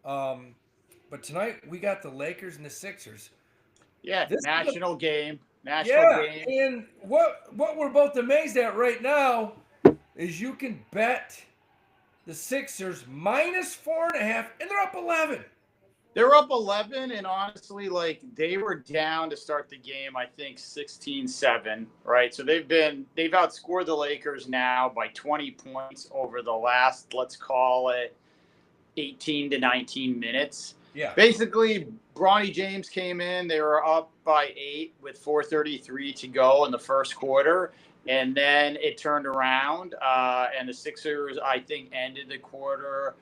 Um, but tonight we got the Lakers and the Sixers. Yeah, This is a, national game. National yeah, game. and what we're both amazed at right now is you can bet the Sixers minus 4.5, and they're up 11. They're up 11, and honestly, like they were down to start the game, I think 16-7, right? So they've outscored the Lakers now by 20 points over the last, let's call it 18 to 19 minutes. Yeah, Basically, Bronny James came in. They were up by 8 with 4:33 to go in the first quarter. And then it turned around, and the Sixers, I think, ended the quarter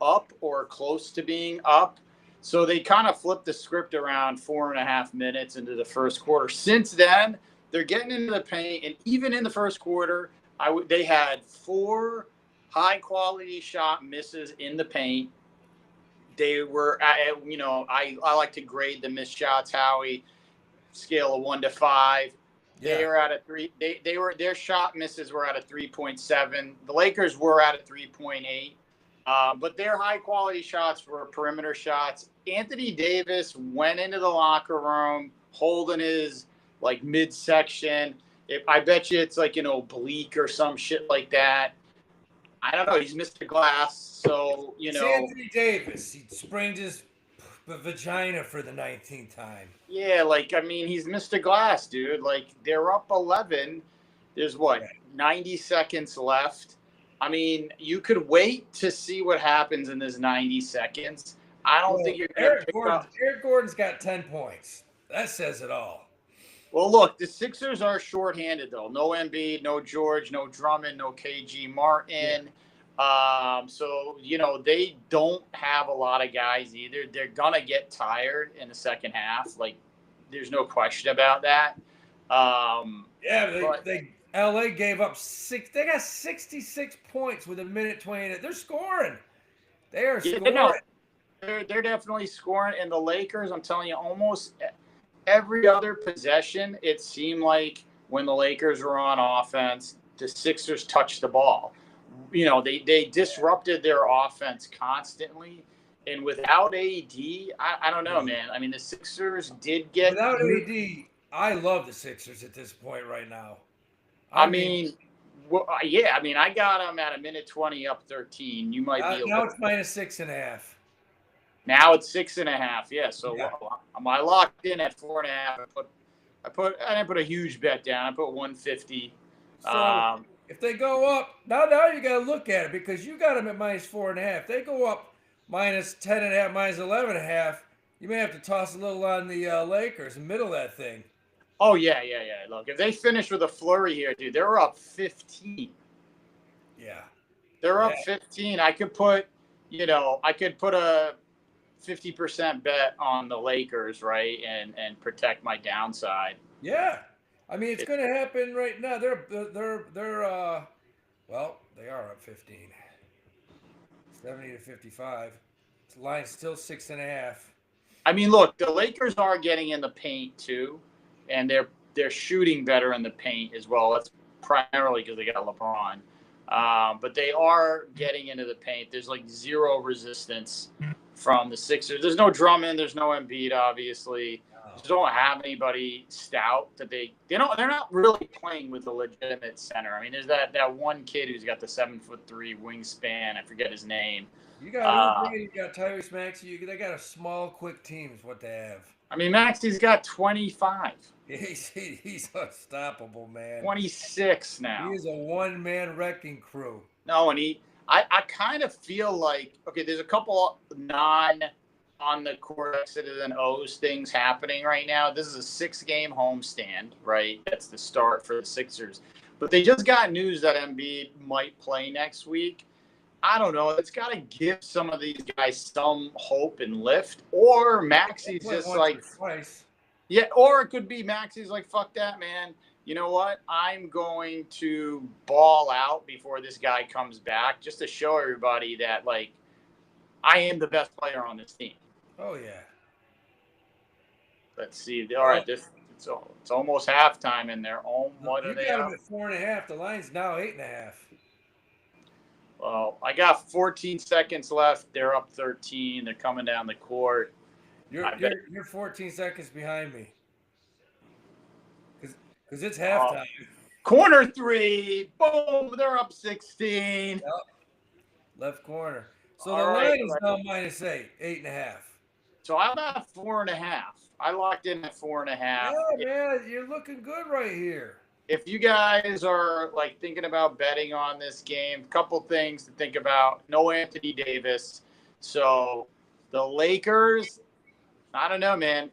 up or close to being up. So they kind of flipped the script around 4.5 minutes into the first quarter. Since then, they're getting into the paint, and even in the first quarter, they had four high quality shot misses in the paint. They were, I like to grade the missed shots, Howie, scale of 1 to 5. They yeah. were at a three. They were their shot misses were at a 3.7. The Lakers were at a 3.8. But their high quality shots were perimeter shots. Anthony Davis went into the locker room holding his like midsection. If I bet you it's like an oblique or some shit like that. I don't know. He's Mr. Glass, so It's Anthony Davis. He sprained his vagina for the 19th time. yeah. Like I mean, he's Mr. Glass, dude. Like they're up 11. There's Yeah. what 90 seconds left. I mean, you could wait to see what happens in this 90 seconds. I don't Well, think you're gonna pick up. Eric Gordon's got 10 points. That says it all. Well, look, the Sixers are shorthanded though. No Embiid, no George, no Drummond, no KG Yeah. Martin. So they don't have a lot of guys either. They're gonna get tired in the second half. Like, there's no question about that. Yeah, But they LA gave up six. They got 66 points with a minute 20. They're scoring. They are yeah, no, scoring. they're definitely scoring. And the Lakers, I'm telling you, almost every other possession, it seemed like when the Lakers were on offense, the Sixers touched the ball. They disrupted their offense constantly. And without AD, I don't know, man. I mean, the Sixers did get. Without AD, I love the Sixers at this point right now. I I mean, mean, well, yeah. I mean, I got them at a minute 20 up 13. You might be a now little. it's minus 6.5. Now it's 6.5. Yeah. Yeah. So I locked in at 4.5. I didn't put a huge bet down. I put 150. So Um, if they go up, now you got to look at it because you got them at minus 4.5. They go up minus 10.5, minus 11.5. You may have to toss a little on the Lakers in the middle of that thing. oh yeah, yeah, yeah. Look, if they finish with a flurry here, dude, they're up 15. Yeah. They're Yeah. up 15. I could put a 50% bet on the Lakers, right, and protect my downside. Yeah. I mean, it's It, going to happen right now. Well, they are up 15. 70 to 55. The line's still 6.5. I mean, look, the Lakers are getting in the paint too, and they're shooting better in the paint as well. That's primarily because they got LeBron. But they are getting into the paint. There's like zero resistance from the Sixers. There's no Drummond. There's no Embiid, obviously. Oh. They don't have anybody stout that they don't. They're not really playing with a legitimate center. I mean, there's that one kid who's got the 7'3" wingspan. I forget his name. You got Uh, Oubre, you got Tyrese Maxey. They got a small, quick team, is what they have. I mean, Maxi's got 25, He's unstoppable, man. 26 He now. is a one-man wrecking crew. No, and I kind of feel like, okay, there's a couple non on the court X's and O's things happening right now. This is a 6-game homestand, right? That's the start for the Sixers. But they just got news that Embiid might play next week. I don't know. It's got to give some of these guys some hope and lift. Or They Maxi's play just once or like, twice. yeah, or it could be Maxi's like, fuck that, man. You know what? I'm going to ball out before this guy comes back just to show everybody that, like, I am the best player on this team. Oh yeah. Let's see. All Well, right, it's almost halftime in there. Oh, what are you they got him up? at 4.5. The line's now 8.5. Well, I got 14 seconds left. They're up 13. They're coming down the court. You're I bet. you're you're 14 seconds behind me because it's Uh, halftime. corner three. Boom. They're up 16. Yep, left corner. So the All right. line is now -8, 8.5. So I'm at 4.5. I locked in at 4.5. Yeah, man, you're looking good right here. If you guys are like thinking about betting on this game, couple things to think about. No Anthony Davis. So the Lakers, I don't know, man.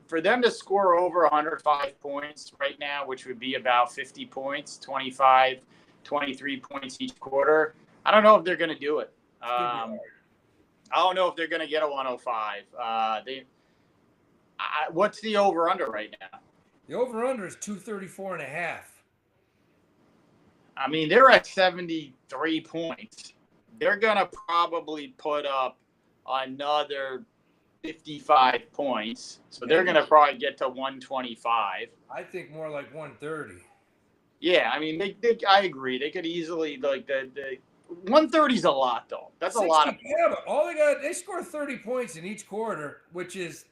For them to score over 105 points right now, which would be about 50 points, 25, 23 points each quarter, I don't know if they're going to do it. I don't know if they're going to get a 105. What's the over-under right now? The over/under is 234.5. I mean, they're at 73 points. They're going to probably put up another 55 points. So they're going to probably get to 125. I think more like 130. Yeah, I mean, I agree. They could easily, like, the 130 is a lot, though. That's 60, a lot of. yeah, but they score 30 points in each quarter, which is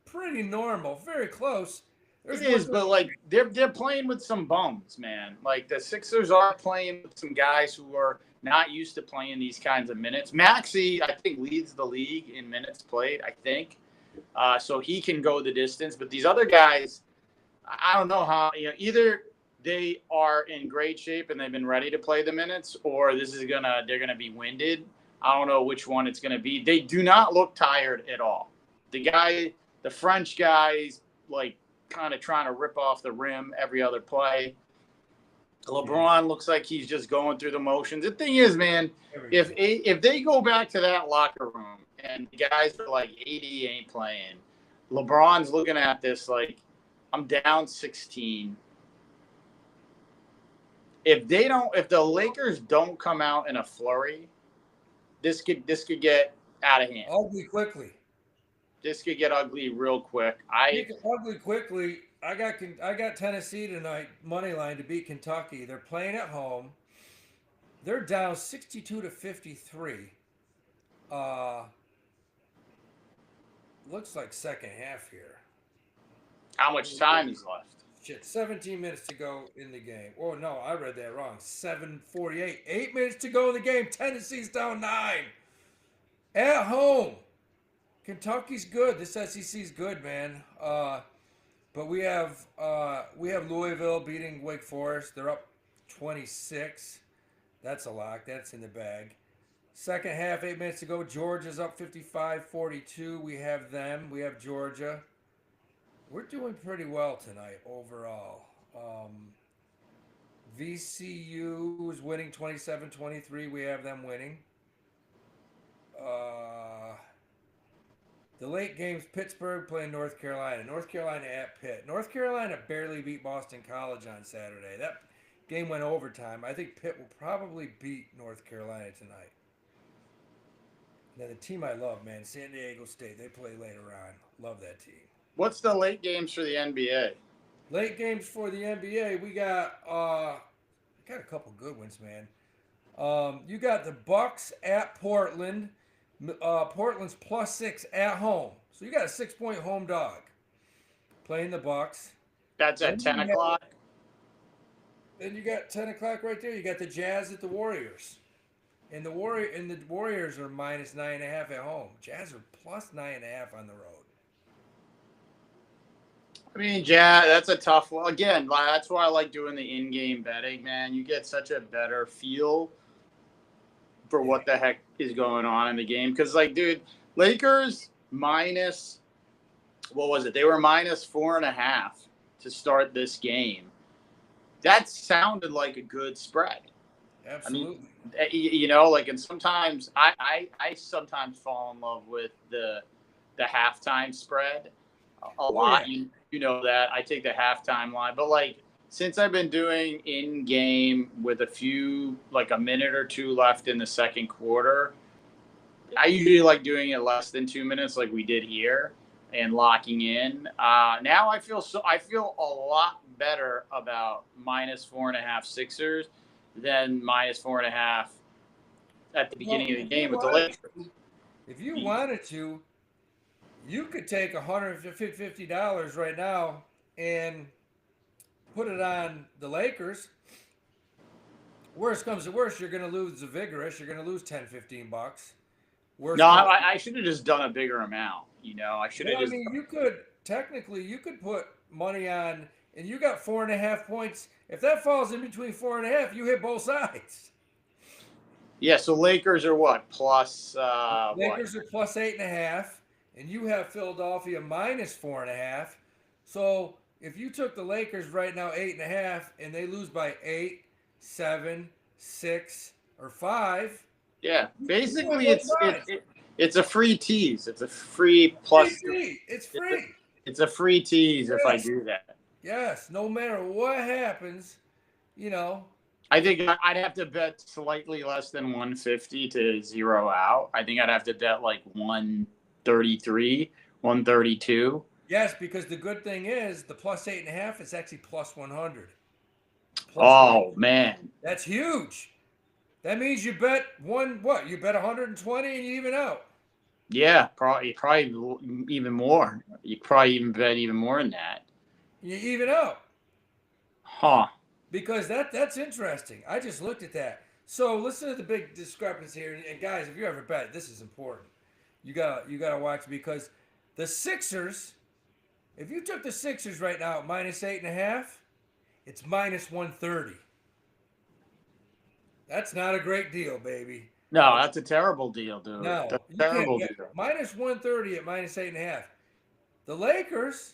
pretty normal, very close. It is, but like they're playing with some bums, man. Like the Sixers are playing with some guys who are not used to playing these kinds of minutes. Maxey, I think, leads the league in minutes played. I think, so he can go the distance. But these other guys, I don't know how. Either they are in great shape and they've been ready to play the minutes, or they're gonna be winded. I don't know which one it's gonna be. They do not look tired at all. The French guys, like, kind of trying to rip off the rim every other play. LeBron looks like he's just going through the motions. The thing is, man, if they go back to that locker room and the guys are like, AD ain't playing, LeBron's looking at this like, I'm down 16. If the Lakers don't come out in a flurry, this could get out of hand. Ugly quickly. This could get ugly real quick. Ugly quickly. I got Tennessee tonight, money line to beat Kentucky. They're playing at home. They're down 62-53. Looks like second half here. How much time is left? Shit, 17 minutes to go in the game. Oh no, I read that wrong. 7:48. 8 minutes to go in the game. Tennessee's down 9. At home. Kentucky's good. This SEC's good, man. But we have Louisville beating Wake Forest. They're up 26. That's a lock. That's in the bag. Second half, 8 minutes to go. Georgia's up 55-42. We have them. We have Georgia. We're doing pretty well tonight overall. VCU is winning 27-23. We have them winning. The late games, Pittsburgh playing North Carolina. North Carolina at Pitt. North Carolina barely beat Boston College on Saturday. That game went overtime. I think Pitt will probably beat North Carolina tonight. Now, the team I love, man, San Diego State. They play later on. Love that team. What's the late games for the NBA? Late games for the NBA, we got a couple good ones, man. You got the Bucks at Portland. Portland's +6 at home. So you got a 6-point home dog playing the Bucks. That's at 10 o'clock. Then you got 10 o'clock right there. You got the Jazz at the Warriors. And the Warriors are -9.5 at home. Jazz are +9.5 on the road. I mean, Jazz, that's a tough one. Again, that's why I like doing the in-game betting, man. You get such a better feel for what the heck is going on in the game. Because, like, dude, Lakers minus, what was it? They were -4.5 to start this game. That sounded like a good spread. Absolutely. I mean, like, and sometimes I sometimes fall in love with the halftime spread a lot. Yeah. You know that. I take the halftime line. But, like, since I've been doing in-game with a minute or two left in the second quarter, I usually like doing it less than 2 minutes like we did here and locking in. Now I feel a lot better about -4.5 Sixers than -4.5 at the beginning of the if game you with the wanted Lakers. to, if you wanted to, you could take $150 right now and put it on the Lakers. Worst comes to worst, you're going to lose the Vigorous. You're going to lose 10, $15. Worst No, comes. I should have just done a bigger amount. I should have Well, I just. mean, you could put money on, and you got 4.5 points. If that falls in between 4.5, you hit both sides. Yeah, so Lakers are what? Plus what? Lakers are plus 8.5, and you have Philadelphia minus 4.5. So if you took the Lakers right now 8.5, and they lose by 8, 7, 6, or 5. Yeah, You have basically both sides. it's a free tease. It's a free plus. Free. It's free. It's a free tease if I Yes. do that. Yes. No matter what happens, you know. I think I'd have to bet slightly less than 150 to zero out. I think I'd have to bet like 133, 132. Yes, because the good thing is the plus 8.5 is actually plus 100. Oh man, that's huge. That means you bet You bet 120 and you even out. Yeah, probably even more. You probably even bet even more than that. You even out. Huh. Because that's interesting. I just looked at that. So listen to the big discrepancy here. And guys, if you ever bet, this is important. You gotta watch, because the Sixers, if you took the Sixers right now at minus 8.5, it's minus 130. That's not a great deal, baby. No, that's a terrible deal, dude. No, that's you terrible can't deal. Minus 130 at minus 8.5. The Lakers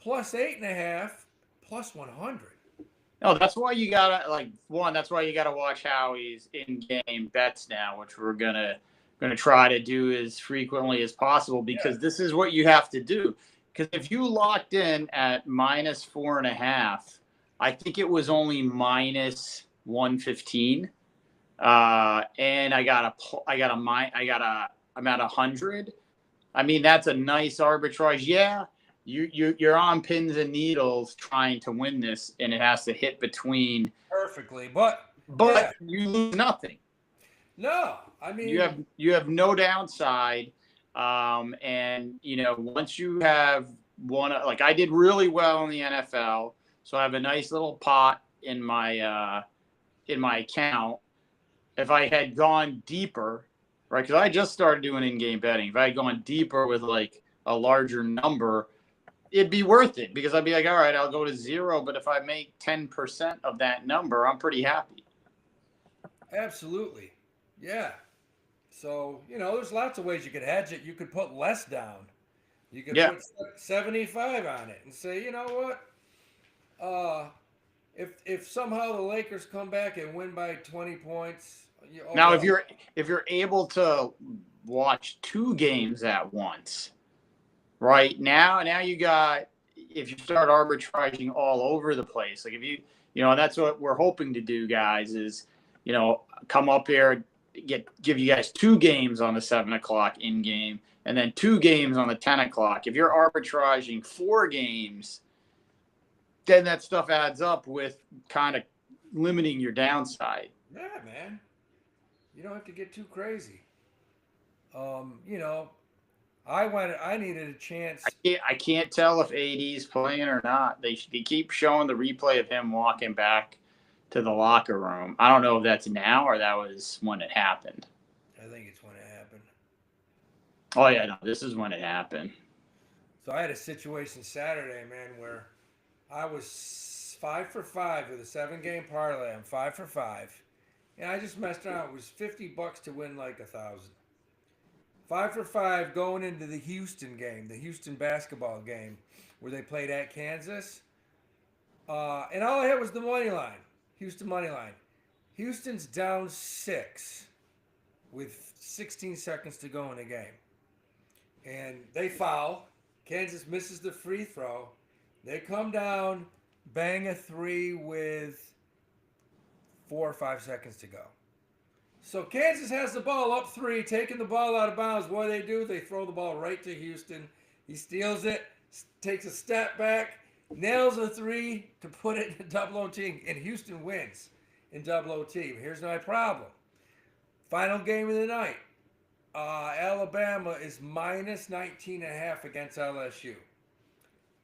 plus 8.5 plus 100. No, that's why you gotta That's why you gotta watch Howie's in-game bets now, which we're gonna try to do as frequently as possible, because this is what you have to do. Because if you locked in at minus 4.5, I think it was only minus 115. And I'm at 100. I mean, that's a nice arbitrage. Yeah, you're on pins and needles trying to win this, and it has to hit between perfectly, but yeah. You lose nothing. No, I mean you have no downside. And once you have one, like I did really well in the NFL, so I have a nice little pot in my account. If I had gone deeper, right? Because I just started doing in-game betting. If I had gone deeper with like a larger number, it'd be worth it, because I'd be like, all right, I'll go to 0. But if I make 10% of that number, I'm pretty happy. Absolutely. Yeah. So, there's lots of ways you could hedge it. You could put less down. You could put 75 on it and say, you know what? If somehow the Lakers come back and win by 20 points. Now, if you're able to watch 2 games at once, right now you got, if you start arbitraging all over the place, like if you and that's what we're hoping to do, guys, is come up here, give you guys 2 games on the 7 o'clock in game, and then 2 games on the 10 o'clock. If you're arbitraging 4 games, then that stuff adds up with kind of limiting your downside. Yeah, man. You don't have to get too crazy. I needed a chance. I can't tell if AD's playing or not. They keep showing the replay of him walking back to the locker room. I don't know if that's now or that was when it happened. I think it's when it happened. Oh yeah, no, this is when it happened. So I had a situation Saturday, man, where I was 5 for 5 with a 7-game parlay. I'm 5 for 5. And I just messed around. It was $50 to win like 1,000. 5 for 5 going into the Houston game, the Houston basketball game, where they played at Kansas. And all I had was the money line, Houston money line. Houston's down 6 with 16 seconds to go in the game. And they foul. Kansas misses the free throw. They come down, bang a 3 with 4 or 5 seconds to go. So Kansas has the ball up 3, taking the ball out of bounds. What do? They throw the ball right to Houston. He steals it, takes a step back, nails a 3 to put it in double OT, and Houston wins in double OT. Here's my problem. Final game of the night. Alabama is minus 19.5 against LSU.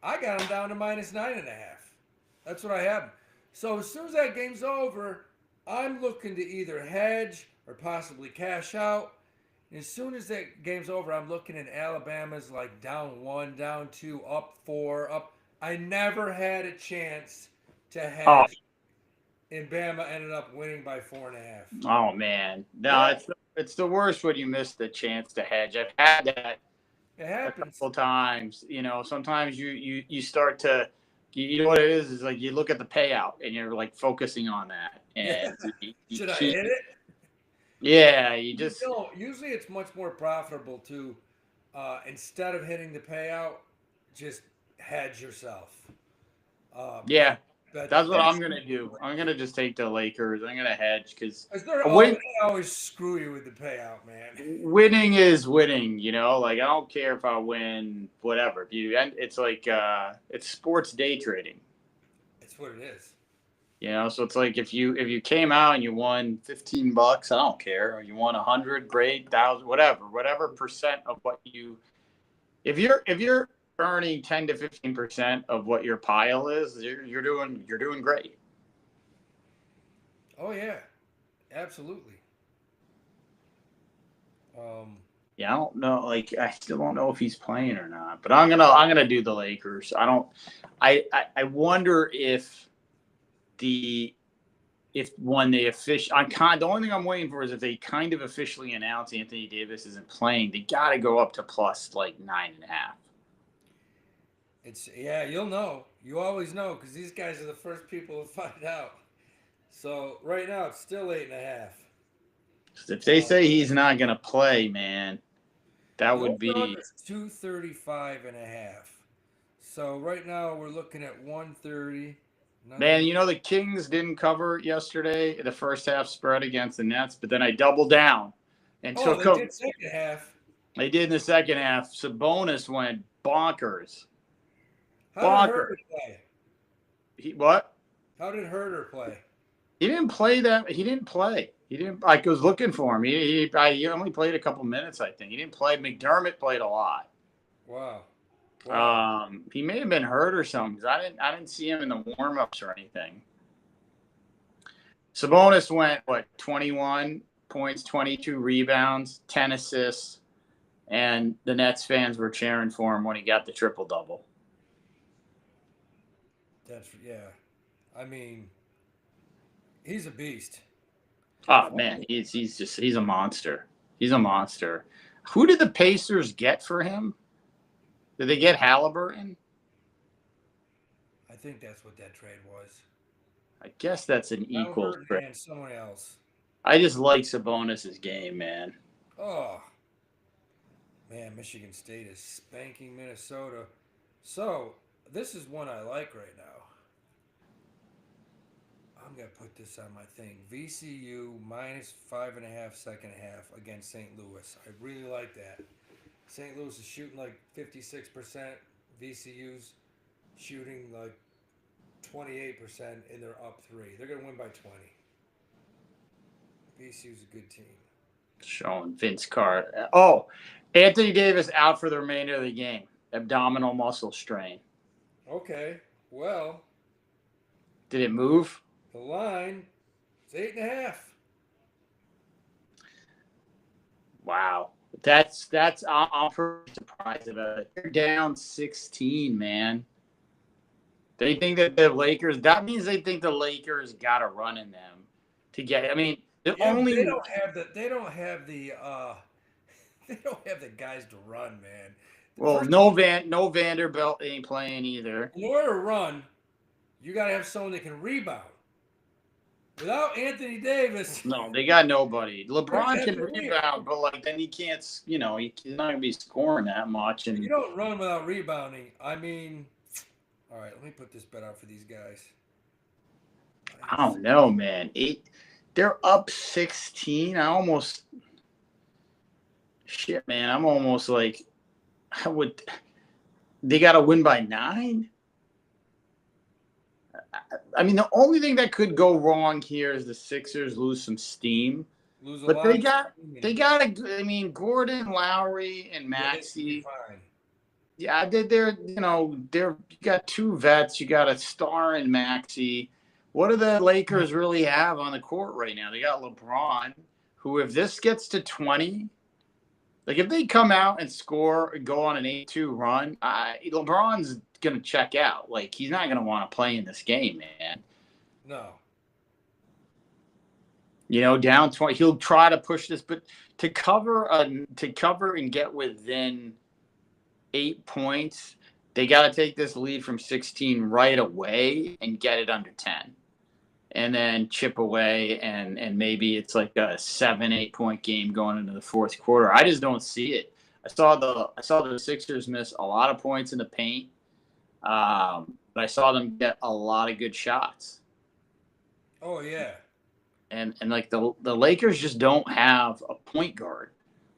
I got them down to minus 9.5. That's what I have. So as soon as that game's over, I'm looking to either hedge or possibly cash out. And as soon as that game's over, I'm looking at Alabama's like down 1, down 2, up 4, up. I never had a chance to hedge. Oh. And Bama ended up winning by 4.5. Oh man, no, Yeah. it's the worst when you miss the chance to hedge. I've had that It a happens. couple times. Sometimes you start to, you know what it is like you look at the payout and you're like focusing on that. And Should I hit it? Yeah, you just. Usually it's much more profitable to, instead of hitting the payout, just hedge yourself. Yeah. But That's what I'm gonna do. I'm gonna just take the Lakers. I'm gonna hedge because they always screw you with the payout, man. Winning is winning. Like I don't care if I win whatever. It's like it's sports day trading. It's what it is. So it's like if you came out and you won $15, I don't care. Or you won 100, great, 1,000, whatever percent of what you. If you're earning 10 to 15% of what your pile is, you're doing great. Oh yeah, absolutely. Yeah, I don't know. Like, I still don't know if he's playing or not. But I'm gonna do the Lakers. I wonder if when they the only thing I'm waiting for is if they kind of officially announce Anthony Davis isn't playing, they got to go up to plus like 9.5. You'll know. You always know because these guys are the first people to find out. So right now it's still 8.5. If they say he's not gonna play, man, that would be 235.5. So right now we're looking at 130. Man, the Kings didn't cover yesterday, the first half spread against the Nets, but then I doubled down and took they did second half. They did in the second half. Sabonis went bonkers. How did Herter play? What? How did Herter play? He didn't play that. He didn't play. He didn't. I was looking for him. He only played a couple minutes, I think. He didn't play. McDermott played a lot. Wow. He may have been hurt or something because I didn't see him in the warm-ups or anything. Sabonis went 21 points, 22 rebounds, 10 assists, and the Nets fans were cheering for him when he got the triple-double. I mean, he's a beast. Oh man, he's a monster. He's a monster. Who did the Pacers get for him? Did they get Halliburton? I think that's what that trade was. I guess that's an equal trade. And someone else. I just like Sabonis' game, man. Oh. Man, Michigan State is spanking Minnesota. So, this is one I like right now. I'm going to put this on my thing. VCU minus 5.5 second half against St. Louis. I really like that. St. Louis is shooting like 56%. VCU's shooting like 28%, and they're up 3. They're going to win by 20. VCU's a good team. Showing Vince Carter. Oh, Anthony Davis out for the remainder of the game. Abdominal muscle strain. Okay. Well. Did it move? The line is 8.5. Wow. That's I'm pretty surprised about it. They're down 16, man. They think that the Lakers, that means they think the Lakers got a run in them to get. I mean, they don't have the guys to run, man. Well, no Vanderbilt ain't playing either. In order to run, you got to have someone that can rebound. Without Anthony Davis, no, they got nobody. LeBron can rebound, but then he can't. He's not gonna be scoring that much. And you don't run without rebounding. I mean, all right, let me put this bet out for these guys. I don't know, man. They're up 16. I'm almost like, they got to win by 9. I mean, the only thing that could go wrong here is the Sixers lose some steam. Lose a But lot. I mean, Gordon, Lowry, and Yeah, they should be Maxey. fine. Yeah, you got two vets. You got a star in Maxey. What do the Lakers really have on the court right now? They got LeBron, who, if this gets to 20, like if they come out and score and go on an 8-2 run, LeBron's going to check out. Like, he's not going to want to play in this game, man. No. Down 20, he'll try to push this, but to cover and get within 8 points, they got to take this lead from 16 right away and get it under 10, and then chip away, and maybe it's like a 7-8 point game going into the fourth quarter. I just don't see it. I saw the Sixers miss a lot of points in the paint, but I saw them get a lot of good shots. Oh yeah. And like the Lakers just don't have a point guard.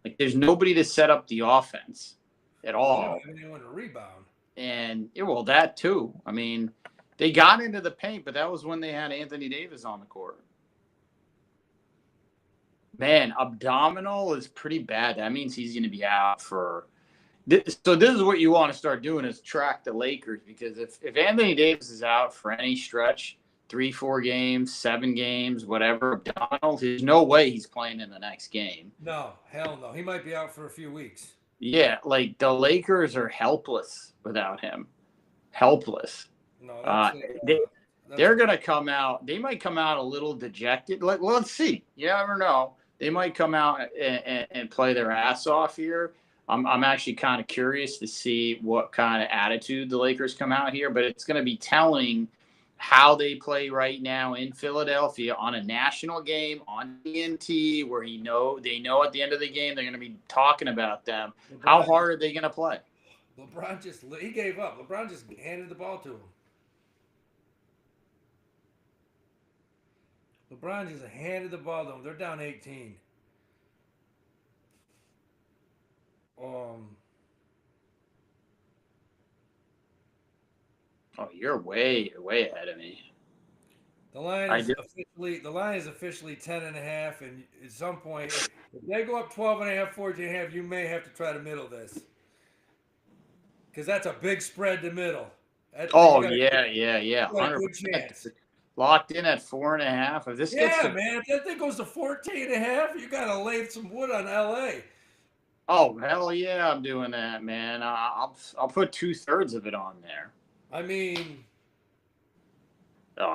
Like, there's nobody to set up the offense at all. They don't have anyone to rebound. And well, that too. I mean, they got into the paint, but that was when they had Anthony Davis on the court. Man, abdominal is pretty bad. That means he's going to be out for. So this is what you want to start doing, is track the Lakers, because if Anthony Davis is out for any stretch, 3-4 games, 7 games, whatever, abdominal, there's no way he's playing in the next game. No, hell no. He might be out for a few weeks. Yeah, like the Lakers are helpless without him. Helpless. No, they're going to come out. They might come out a little dejected. Let's see. You never know. They might come out and play their ass off here. I'm actually kind of curious to see what kind of attitude the Lakers come out here, but it's going to be telling how they play right now in Philadelphia on a national game on TNT, where they know at the end of the game they're going to be talking about them. How hard are they going to play? LeBron he gave up. LeBron just handed the ball to him. LeBron just handed the ball to him. They're down 18. Oh, you're way ahead of me. The line is officially 10.5, and at some point, if they go up 12.5, 14.5, you may have to try to middle this, because that's a big spread to middle. Yeah, 100%. Good chance. Locked in at 4.5. If this gets man, if that thing goes to 14.5, you got to lay some wood on LA. Oh, hell yeah, I'm doing that, man. I'll put 2/3 of it on there. I mean,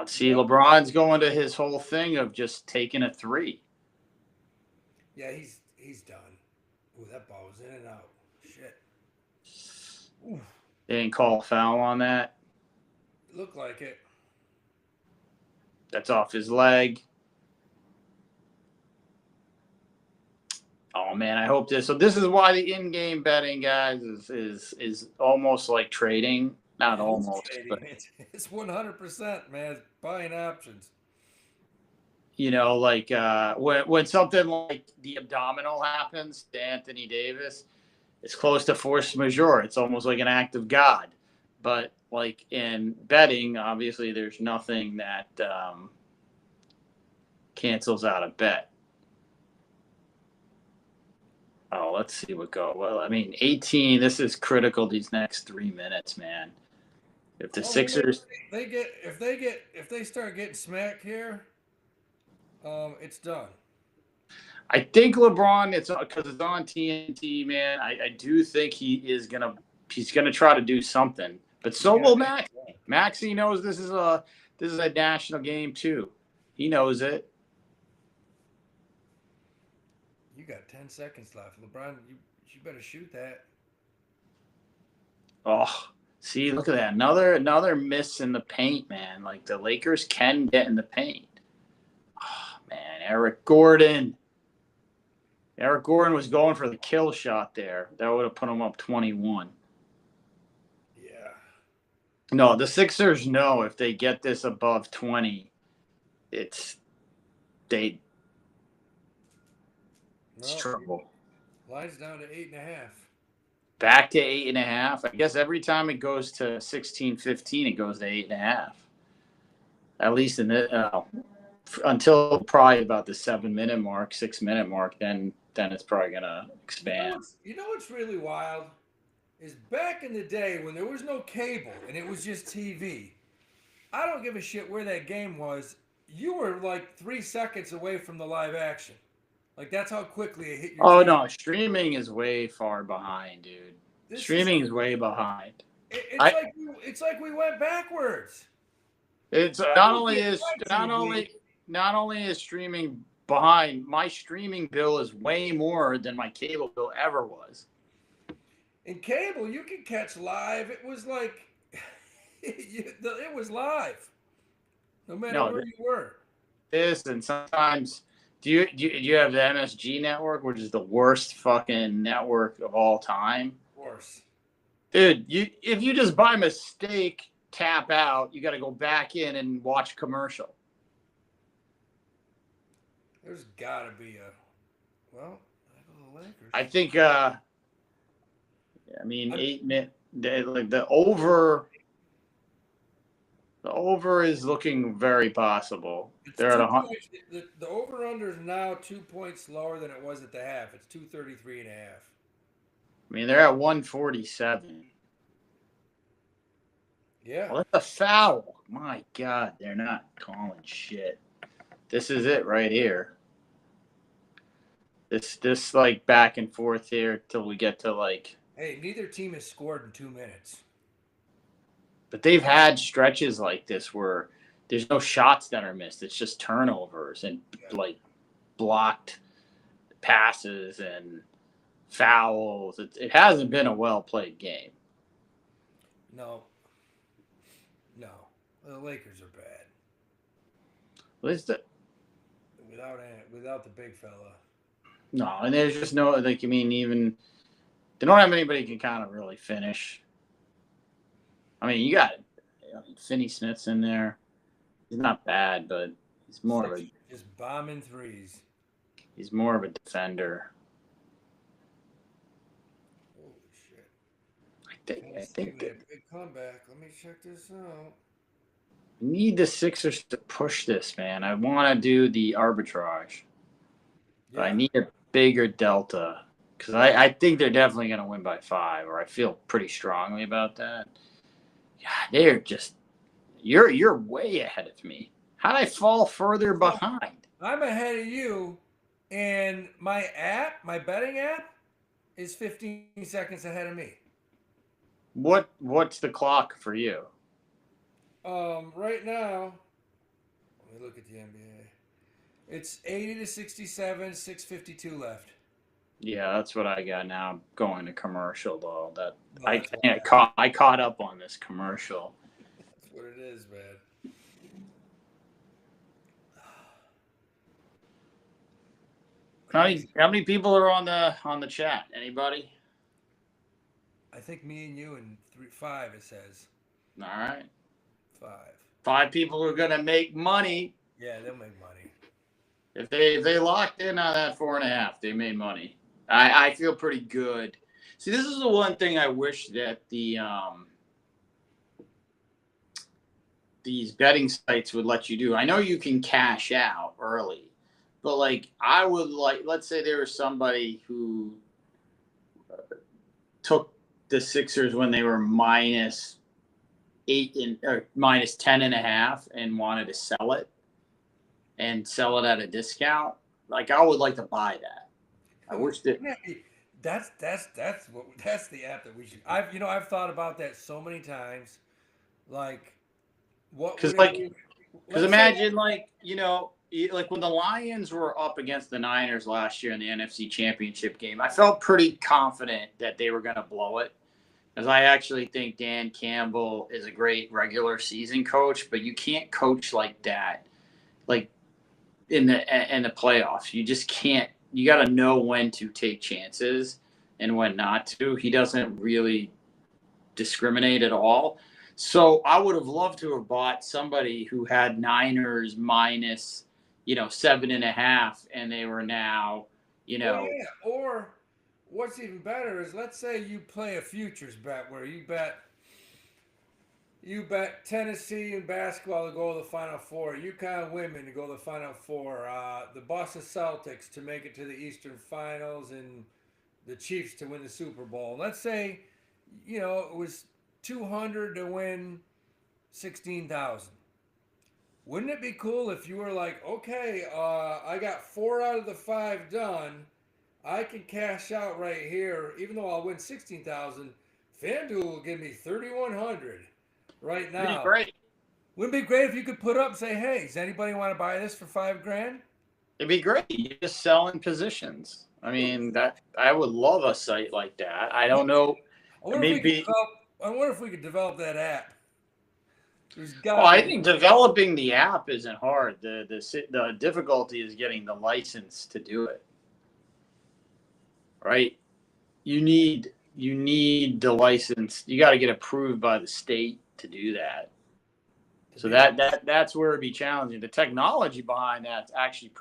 see, LeBron's going to his whole thing of just taking a 3. Yeah, he's done. Ooh, that ball was in and out. Shit. Ooh. They didn't call a foul on that. Looked like it. That's off his leg. Oh man, I hope this. So this is why the in-game betting, guys, is almost like trading. Not almost, but it's 100%, man. It's buying options. Like when something like the abdominal happens to Anthony Davis, it's close to force majeure. It's almost like an act of God. But like in betting, obviously, there's nothing that cancels out a bet. Oh, let's see what go. Well, I mean, 18. This is critical. These next 3 minutes, man. If the Sixers, if they start getting smacked here, it's done. I think LeBron, it's because it's on TNT, man. I do think he's gonna try to do something, but so will Max. Maxey knows this is a national game too. He knows it. You got 10 seconds left, LeBron. You better shoot that. Oh. See, look at that. Another miss in the paint, man. Like, the Lakers can get in the paint. Oh, man, Eric Gordon. Eric Gordon was going for the kill shot there. That would have put him up 21. Yeah. No, the Sixers know if they get this above 20, it's trouble. Line's down to 8.5. Back to 8.5. I guess every time it goes to 16-15, it goes to 8.5. At least in the until probably about the 7-minute mark, 6-minute mark, then it's probably gonna expand. You know what's really wild is back in the day when there was no cable and it was just TV. I don't give a shit where that game was. You were like 3 seconds away from the live action. Like that's how quickly it hit your Oh TV. no, streaming is way far behind, dude. Streaming is way behind. It's like we went backwards. It's not only is streaming behind, my streaming bill is way more than my cable bill ever was. In cable, you could catch live. It was like it was live, no matter where you were. And sometimes do you have the MSG network, which is the worst fucking network of all time? Of course, dude. If you just by mistake tap out, you got to go back in and watch commercial. There's got to be the Lakers. I think. I mean, 8-minute. Like the over is looking very possible. They're at 100. The over under is now 2 points lower than it was at the half. It's 233.5. I mean, they're at 147. Yeah. Well, that's a foul. My God, they're not calling shit. This is it right here. This like back and forth here till we get to like. Hey, neither team has scored in 2 minutes. But they've had stretches like this where there's no shots that are missed. It's just turnovers and like blocked passes and fouls. It hasn't been a well-played game. No. The Lakers are bad. Without the big fella. No, and there's just no like. I mean, even they don't have anybody who can kind of really finish. I mean, you got Finney Smith's in there. He's not bad, but he's more of a just bombing threes. He's more of a defender. Holy shit! I think that big comeback. Let me check this out. We need the Sixers to push this, man. I want to do the arbitrage, but I need a bigger delta because I think they're definitely going to win by 5, or I feel pretty strongly about that. Yeah, they're just you're way ahead of me. How did I fall further behind? I'm ahead of you, and my betting app, is 15 seconds ahead of me. What's the clock for you? Right now, let me look at the NBA. It's 80-67, 6:52 left. Yeah, that's what I got now. I'm going to commercial though. I caught up on this commercial. That's what it is, man. How many people are on the chat? Anybody? I think me and you and 5 it says. All right. 5. 5 people are gonna make money. Yeah, they'll make money. If they locked in on that 4.5, they made money. I feel pretty good. See, this is the one thing I wish that these betting sites would let you do. I know you can cash out early, but like I would like, let's say there was somebody who took the Sixers when they were -8 or -10.5 and wanted to sell it at a discount. Like I would like to buy that. I wish that that's the app that we should. I've thought about that so many times. Like what? Because imagine like when the Lions were up against the Niners last year in the NFC Championship game, I felt pretty confident that they were going to blow it. Because I actually think Dan Campbell is a great regular season coach, but you can't coach like that, like in the playoffs. You just can't. You got to know when to take chances and when not to. He doesn't really discriminate at all. So I would have loved to have bought somebody who had Niners minus, 7.5, and they were now, Or what's even better is let's say you play a futures bet where you bet, You bet Tennessee in basketball to go to the Final Four. UConn women to go to the Final Four. The Boston Celtics to make it to the Eastern Finals, and the Chiefs to win the Super Bowl. Let's say, it was 200 to win 16,000. Wouldn't it be cool if you were like, okay, I got 4 out of the 5 done. I can cash out right here, even though I'll win 16,000. FanDuel will give me 3,100 right Pretty now. great. Wouldn't it be great if you could put up and say, hey, does anybody want to buy this for $5,000? It'd be great. You're just selling positions. I mean, that I would love a site like that. I don't know. I wonder if we could develop that app. I think developing the app isn't hard. The difficulty is getting the license to do it. Right? You need the license. You got to get approved by the state to do that. So that's where it'd be challenging. The technology behind that's actually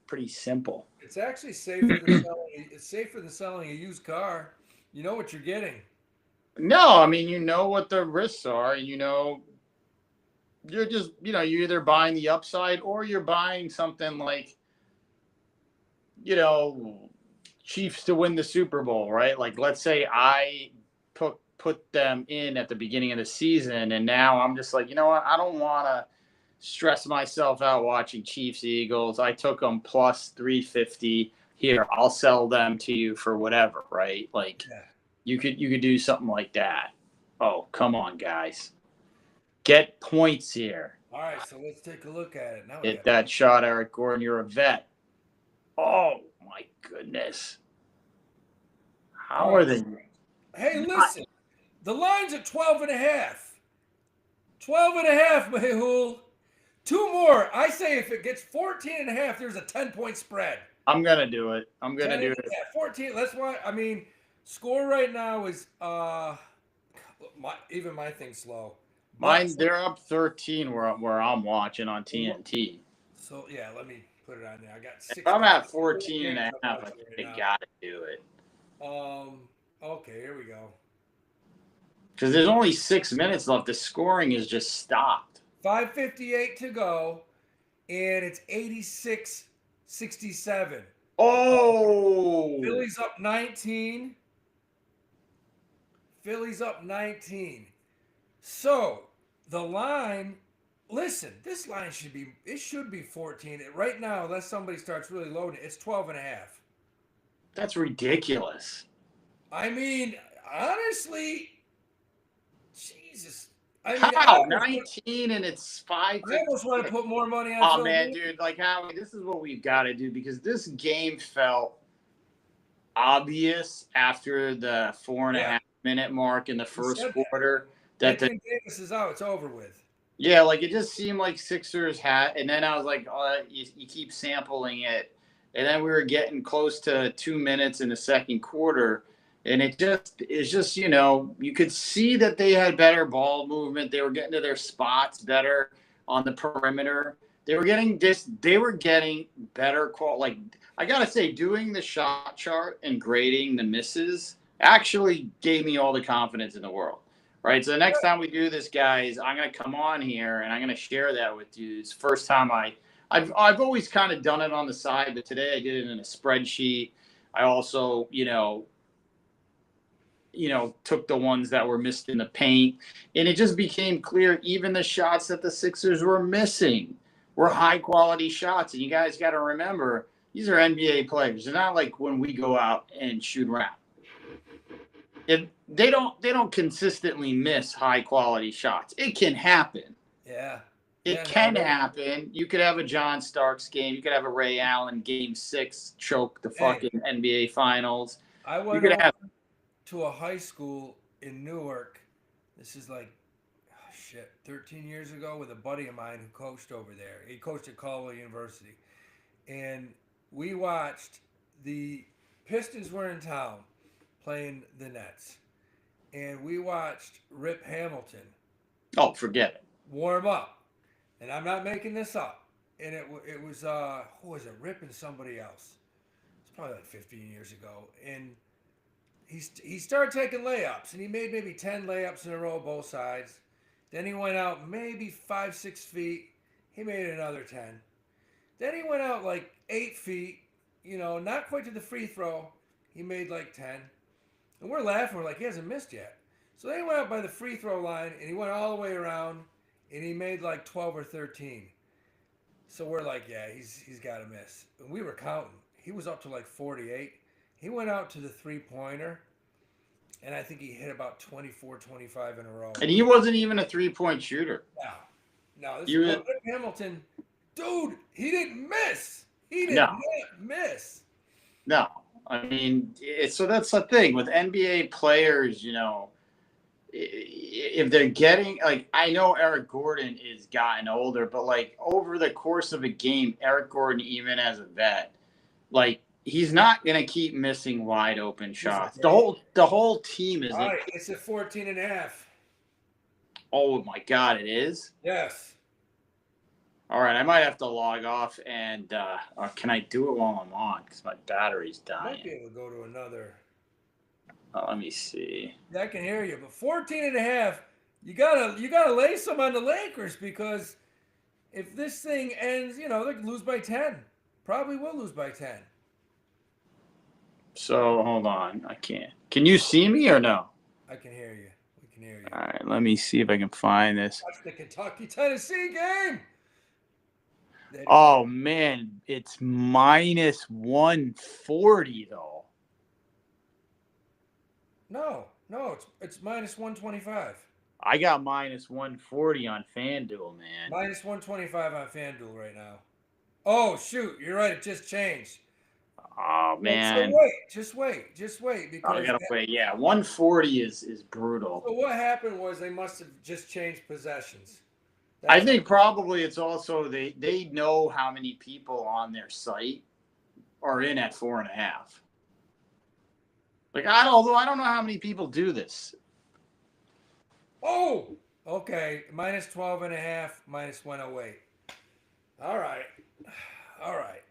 pretty simple. It's actually safer than selling a used car. You know what you're getting. No, I mean, you know what the risks are, and you're just, you're either buying the upside or you're buying something like, Chiefs to win the Super Bowl, right? Like, let's say I put them in at the beginning of the season, and now I'm just like, you know what? I don't want to stress myself out watching Chiefs Eagles. I took them plus 350. Here, I'll sell them to you for whatever, right? Like, you could do something like that. Oh, come on, guys. Get points here. All right, so let's take a look at it. Now Hit that shot, Eric Gordon. You're a vet. Oh, my goodness. How are they? Hey, listen. The line's at 12.5. 12.5, Mehul. 2 more. I say if it gets 14.5, there's a 10-point spread. I'm going to do it. I'm going to do it. 14. That's why, score right now is, even my thing's slow. They're up 13 where I'm watching on TNT. So, yeah, let me put it on there. I got 6. If I'm at 14.5, I think they got to do it. Okay, here we go. Because there's only 6 minutes left. The scoring is just stopped. 5:58 to go, and it's 86-67. Oh! Philly's up 19. So, the line, listen, this line should be 14. Right now, unless somebody starts really loading, it's 12.5. That's ridiculous. I mean, honestly, Jesus. How? 19 and it's 5. I almost want to put more money on. Oh, man, dude. Like, Howie, this is what we've got to do because this game felt obvious after the 4.5-minute mark in the first quarter. That Davis is out. It's over with. Yeah, like, it just seemed like Sixers had. And then I was like, you keep sampling it. And then we were getting close to 2 minutes in the second quarter. And it's just, you could see that they had better ball movement. They were getting to their spots better on the perimeter. They were getting better quality. Like, I got to say, doing the shot chart and grading the misses actually gave me all the confidence in the world. Right. So the next time we do this, guys, I'm going to come on here and I'm going to share that with you. It's the first time I've always kind of done it on the side, but today I did it in a spreadsheet. I also, took the ones that were missed in the paint, and it just became clear even the shots that the Sixers were missing were high quality shots. And you guys got to remember, these are NBA players. They're not like when we go out and shoot around. They don't consistently miss high quality shots. It can happen. Yeah. It can happen. You could have a John Starks game. You could have a Ray Allen game 6 choke the fucking NBA Finals. I went to a high school in Newark. This is like, 13 years ago with a buddy of mine who coached over there. He coached at Caldwell University. And we watched the Pistons were in town playing the Nets. And we watched Rip Hamilton. Oh, forget it. Warm up. And I'm not making this up. And it was, who was it? Rip and somebody else. It's probably like 15 years ago. And he started taking layups. And he made maybe 10 layups in a row, both sides. Then he went out maybe 5, 6 feet. He made another 10. Then he went out like 8 feet, not quite to the free throw. He made like 10. And we're laughing. We're like, he hasn't missed yet. So then he went out by the free throw line and he went all the way around and he made like 12 or 13. So we're like, yeah, he's got to miss. And we were counting. He was up to like 48. He went out to the three-pointer, and I think he hit about 24, 25 in a row. And he wasn't even a three-point shooter. No. This is Hamilton. Dude, he didn't miss. He did not miss. No. I mean, so that's the thing with NBA players, if they're getting, like, I know Eric Gordon is gotten older, but like over the course of a game, Eric Gordon, even as a vet, like he's not going to keep missing wide open shots. The whole team is. All right, it's a 14.5. Oh my God, it is? Yes. All right, I might have to log off and can I do it while I'm on? Because my battery's dying. Might be able to go to another. Let me see. Yeah, I can hear you, but 14.5. You gotta lay some on the Lakers because if this thing ends, they could lose by 10. Probably will lose by 10. So hold on, I can't. Can you see me or no? I can hear you. We can hear you. All right, let me see if I can find this. Watch the Kentucky-Tennessee game. Oh man, it's minus 140 though. No, it's minus 125. I got minus 140 on FanDuel, man. Minus 125 on FanDuel right now. Oh shoot, you're right. It just changed. Oh man. So wait, just wait because I gotta wait. Yeah, 140 is brutal. So what happened was they must have just changed possessions. I think probably it's also they know how many people on their site are in at 4.5. Like although I don't know how many people do this. Oh, okay. Minus 12.5, minus 108. All right.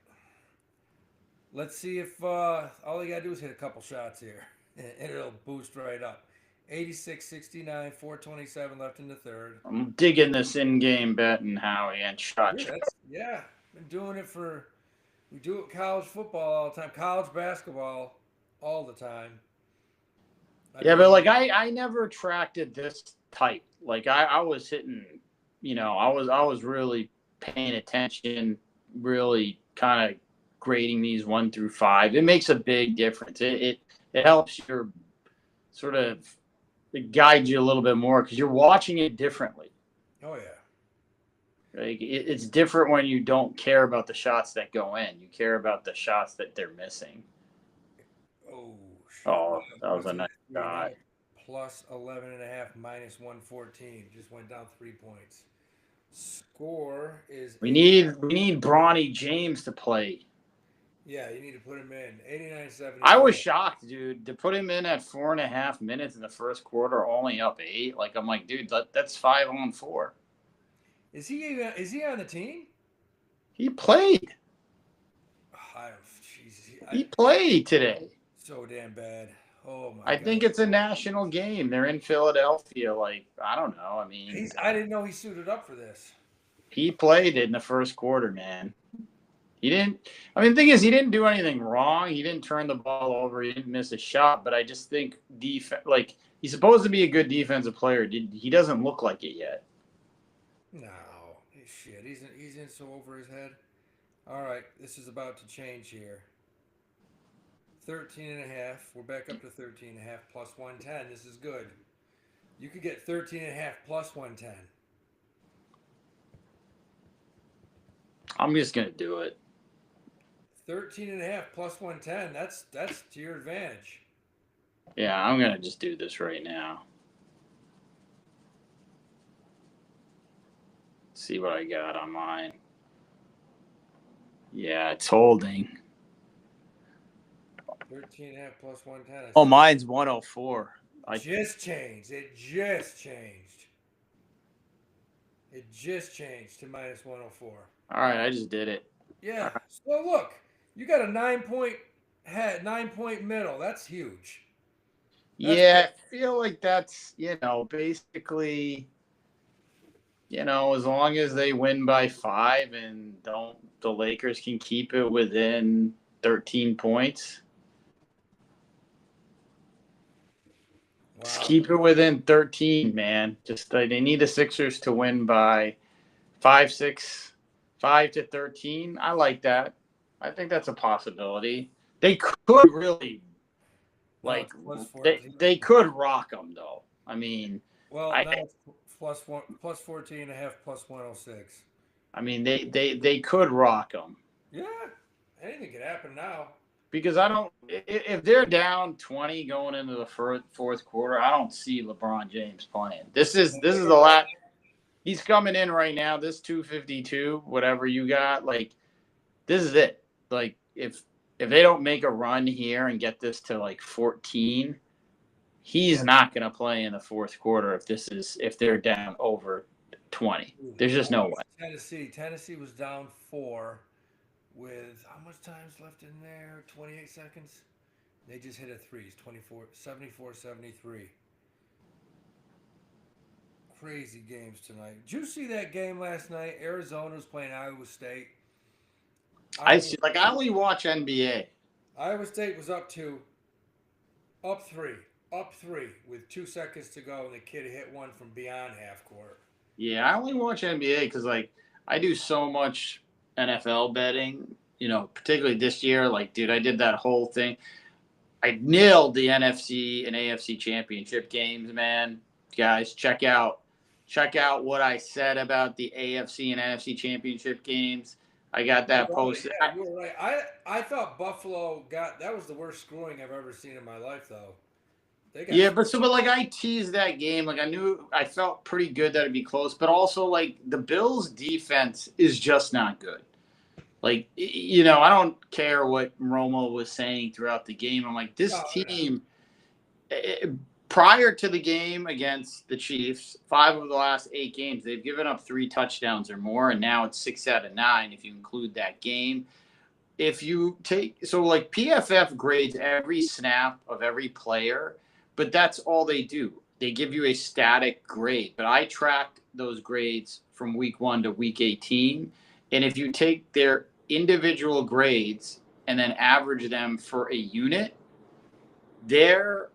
Let's see if all you gotta do is hit a couple shots here, and it'll boost right up. 86, 69, 427 left in the third. I'm digging this in-game betting, Howie, and shot. Yeah, been doing it we do it college football all the time, college basketball all the time. But like I never tracked it this tight. Like I was hitting, I was really paying attention, really kind of grading these 1 through 5. It makes a big difference. It helps your sort of guide you a little bit more because you're watching it differently. Oh yeah. Like it's different when you don't care about the shots that go in. You care about the shots that they're missing. Oh, that was a nice shot. Plus 11.5, minus 114. Just went down 3 points. Score is. We need Bronny James to play. Yeah, you need to put him in. 89-70. I was shocked, dude, to put him in at 4.5 minutes in the first quarter, only up 8. Like I'm like, dude, that's 5-on-4. Is he on the team? He played. He played today. So damn bad. Oh my! I think it's a national game. They're in Philadelphia. Like I don't know. I mean, I didn't know he suited up for this. He played it in the first quarter, man. He didn't. I mean, the thing is, he didn't do anything wrong. He didn't turn the ball over. He didn't miss a shot. But I just think like he's supposed to be a good defensive player. He doesn't look like it yet. No, shit. He's in so over his head. All right, this is about to change here. 13.5. We're back up to 13.5 plus 110. This is good. You could get 13.5 plus 110. I'm just gonna do it. 13.5 plus 110. That's to your advantage. Yeah, I'm gonna just do this right now. See what I got on mine. Yeah, it's holding. 13.5 plus 110. Oh, mine's 104. It just changed. It just changed to minus 104. All right, I just did it. Yeah. So look, you got a 9-point head, 9-point middle. That's huge. I feel like that's, basically as long as they win by 5 and the Lakers can keep it within 13 points. Just Wow. keep it within 13, man. Just they need the Sixers to win by 5, 6, 5 to 13. I like that. I think that's a possibility. They could really Now like it's plus they 14. they could rock them though. I mean, Well, I now it's plus 1, plus 14 and a half, plus 106. I mean they could rock them Yeah, anything could happen now. because I don't if they're down 20 going into the fourth quarter, I don't see LeBron James playing. This is the last. He's coming in right now. This 252, whatever you got, like this is it. Like if they don't make a run here and get this to like 14, he's not going to play in the fourth quarter if they're down over 20. There's just no way. Tennessee was down 4 with how much time's left in there? 28 seconds. They just hit a threes, 24, 74, 73. Crazy games tonight. Did you see that game last night? Arizona was playing Iowa State. I Iowa, see, like I only watch NBA. Iowa State was up 3, up 3 with 2 seconds to go, and the kid hit one from beyond half court. Yeah, I only watch NBA because like I do so much NFL betting. Particularly this year. Like, dude, I did that whole thing. I nailed the NFC and AFC championship games, man. Guys, check out what I said about the AFC and NFC championship games. I got that posted. Yeah, you were right. I thought Buffalo got that was the worst scoring I've ever seen in my life, though. They got Yeah, but like I teased that game. Like I felt pretty good that it'd be close, but also like the Bills' defense is just not good. Like I don't care what Romo was saying throughout the game. I'm like this team. Prior to the game against the Chiefs, 5 of the last 8 games, they've given up 3 touchdowns or more, and now it's 6 out of 9 if you include that game. If you like PFF grades every snap of every player, but that's all they do. They give you a static grade, but I tracked those grades from week 1 to week 18, and if you take their individual grades and then average them for a unit, their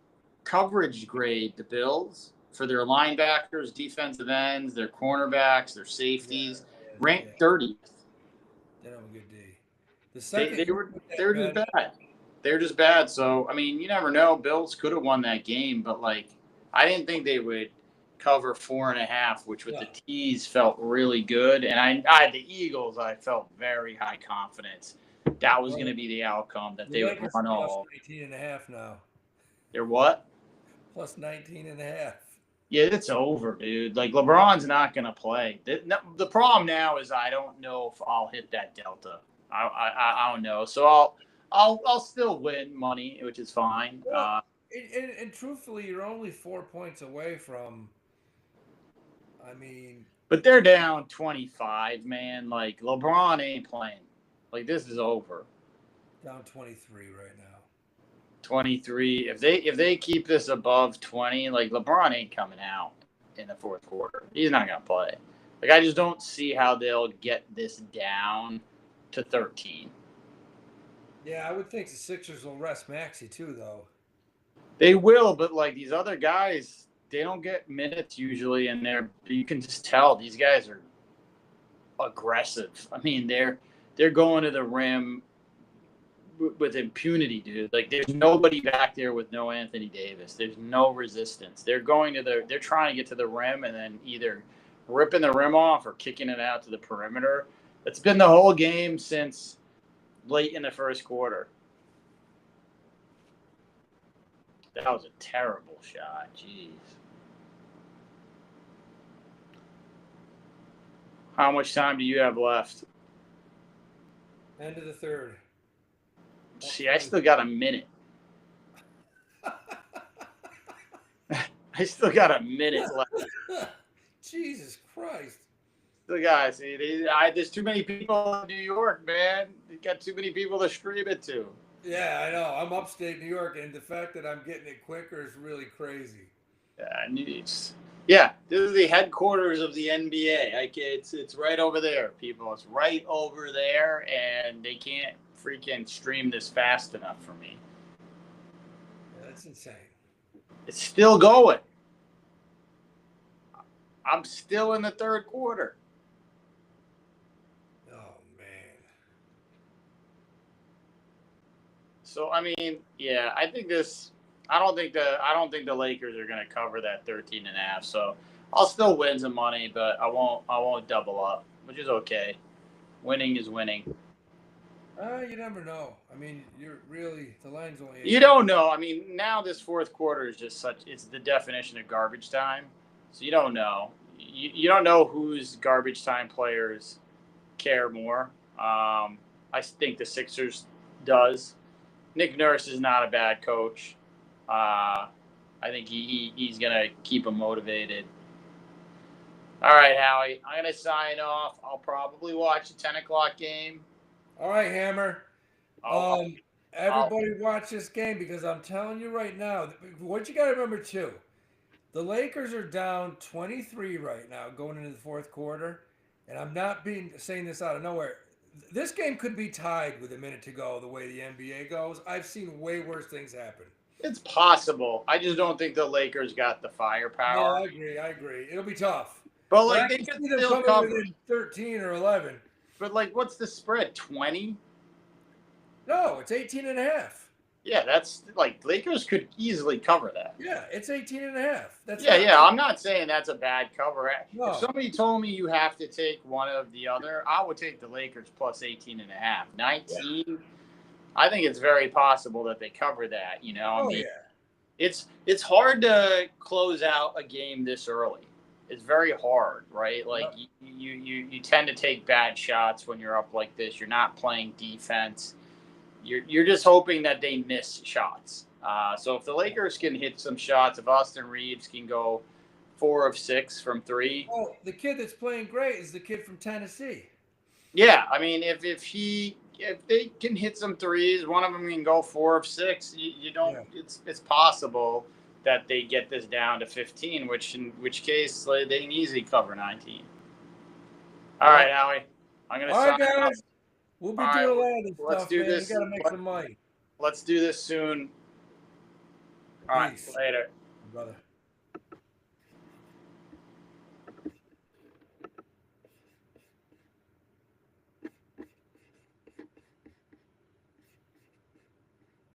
coverage grade, the Bills, for their linebackers, defensive ends, their cornerbacks, their safeties, ranked 30th. They don't have a good D. The They, second they were they were just bad. They're just bad. So I mean, you never know. Bills could have won that game, but like I didn't think they would cover 4.5, which with the tees felt really good. And I the Eagles, I felt very high confidence that was going to be the outcome, that they would run all. 19.5 now. They're what? Plus 19.5. Yeah, it's over, dude. Like LeBron's not gonna play. The problem now is I don't know if I'll hit that delta. I don't know. So I'll still win money, which is fine. Well, and truthfully, you're only 4 points away from. I mean, but they're down 25, man. Like LeBron ain't playing. Like this is over. Down 23 right now. 23. If they keep this above 20, like LeBron ain't coming out in the fourth quarter. He's not gonna play. Like I just don't see how they'll get this down to 13. Yeah, I would think the Sixers will rest Maxey too, though. They will, but like these other guys, they don't get minutes usually, and you can just tell these guys are aggressive. I mean, they're going to the rim with impunity, dude. Like there's nobody back there with no Anthony Davis. There's no resistance. They're trying to get to the rim and then either ripping the rim off or kicking it out to the perimeter. It's been the whole game since late in the first quarter. That was a terrible shot. Jeez. How much time do you have left? End of the third. See, I still got a minute. I still got a minute left. Jesus Christ. The guys, there's too many people in New York, man. You got too many people to stream it to. Yeah, I know. I'm upstate New York, and the fact that I'm getting it quicker is really crazy. Yeah, this is the headquarters of the NBA. It's right over there, people. It's right over there, and they can't freaking stream this fast enough for me. Yeah, that's insane. It's still going. I'm still in the third quarter. Oh man. So I mean, yeah, I don't think the Lakers are going to cover that 13.5. So I'll still win some money, but I won't double up, which is okay. Winning is winning. You never know. I mean, the line's only 8. You don't know. I mean, now this fourth quarter is just it's the definition of garbage time. So you don't know. You don't know whose garbage time players care more. I think the Sixers does. Nick Nurse is not a bad coach. I think he's going to keep them motivated. All right, Howie. I'm going to sign off. I'll probably watch the 10 o'clock game. All right, Hammer. Everybody watch this game because I'm telling you right now, what you got to remember too, the Lakers are down 23 right now going into the fourth quarter, and I'm not saying this out of nowhere. This game could be tied with a minute to go the way the NBA goes. I've seen way worse things happen. It's possible. I just don't think the Lakers got the firepower. No, I agree. It'll be tough. But I they can could see them still coming cover. within 13 or 11. But what's the spread? 20? No, it's 18 and a half. Yeah, that's Lakers could easily cover that. Yeah, it's 18 and a half. I'm not saying that's a bad cover. No. If somebody told me you have to take one of the other, I would take the Lakers plus 18 and a half. 19, yeah. I think it's very possible that they cover that, It's hard to close out a game this early. It's very hard, right? You tend to take bad shots when you're up like this. You're not playing defense. You're just hoping that they miss shots. So if the Lakers can hit some shots, if Austin Reeves can go 4 of 6 from 3. Oh, the kid that's playing great is the kid from Tennessee. Yeah, I mean, if they can hit some threes, one of them can go 4 of 6. You don't. Yeah. It's possible that they get this down to 15, in which case they can easily cover 19. All right, Howie. I'm gonna. All right, guys. We'll be doing a lot of this let's stuff, do man. this. We gotta make some money. Let's do this soon. All right, later. Brother.